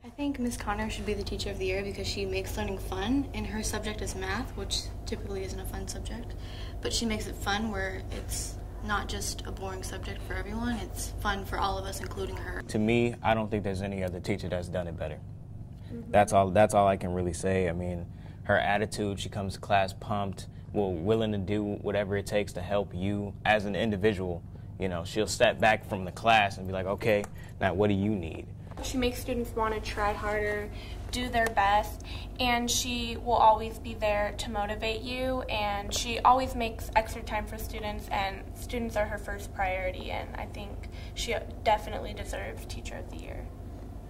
I think Miss Connor should be the teacher of the year because she makes learning fun, and her subject is math, which typically isn't a fun subject, but she makes it fun where it's not just a boring subject for everyone, it's fun for all of us, including her. To me, I don't think there's any other teacher that's done it better. That's all I can really say. I mean, her attitude, she comes to class pumped, willing to do whatever it takes to help you as an individual. You know, she'll step back from the class and be like, okay, now what do you need? She makes students want to try harder, do their best, and she will always be there to motivate you, and she always makes extra time for students, and students are her first priority, and I think she definitely deserves Teacher of the Year.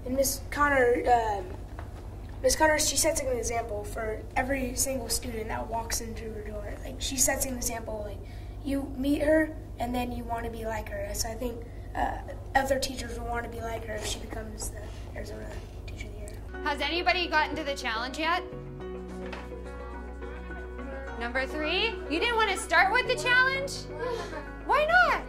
And Miss Connor, she sets an example for every single student that walks into her door. Like, she sets an example, like, you meet her, and then you want to be like her. So I think other teachers will want to be like her if she becomes the Arizona Teacher of the Year. Has anybody gotten to the challenge yet? Number 3, you didn't want to start with the challenge? Why not?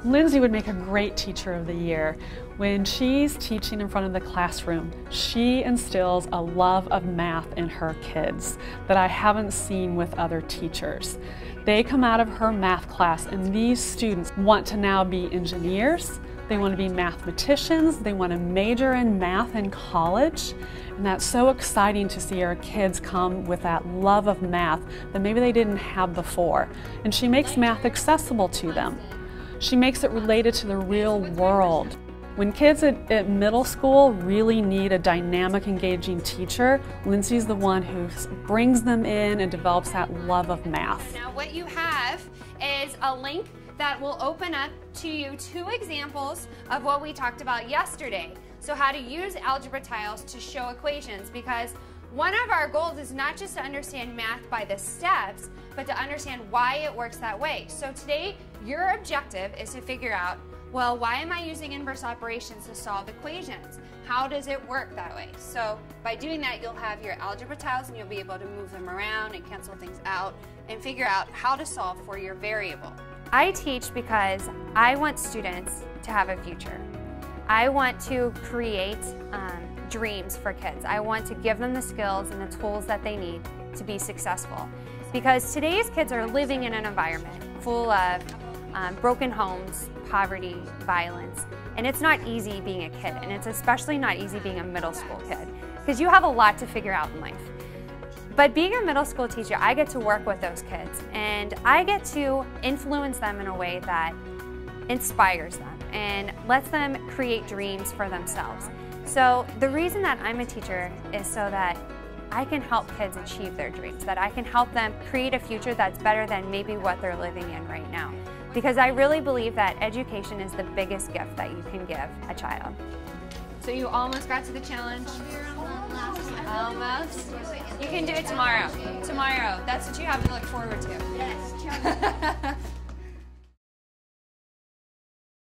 Lindsey would make a great Teacher of the Year. When she's teaching in front of the classroom, she instills a love of math in her kids that I haven't seen with other teachers. They come out of her math class and these students want to now be engineers, they want to be mathematicians, they want to major in math in college, and that's so exciting to see our kids come with that love of math that maybe they didn't have before. And she makes math accessible to them. She makes it related to the real world. When kids at middle school really need a dynamic, engaging teacher, Lindsey's the one who brings them in and develops that love of math. Now what you have is a link that will open up to you 2 examples of what we talked about yesterday. So how to use algebra tiles to show equations, because one of our goals is not just to understand math by the steps, but to understand why it works that way. So today, your objective is to figure out, well, why am I using inverse operations to solve equations? How does it work that way? So by doing that, you'll have your algebra tiles and you'll be able to move them around and cancel things out and figure out how to solve for your variable. I teach because I want students to have a future. I want to create dreams for kids. I want to give them the skills and the tools that they need to be successful. Because today's kids are living in an environment full of broken homes, poverty, violence, and it's not easy being a kid, and it's especially not easy being a middle school kid, because you have a lot to figure out in life. But being a middle school teacher, I get to work with those kids, and I get to influence them in a way that inspires them and lets them create dreams for themselves. So the reason that I'm a teacher is so that I can help kids achieve their dreams, that I can help them create a future that's better than maybe what they're living in right now. Because I really believe that education is the biggest gift that you can give a child. So you almost got to the challenge? Almost? You can do it tomorrow. Tomorrow. That's what you have to look forward to. Yes.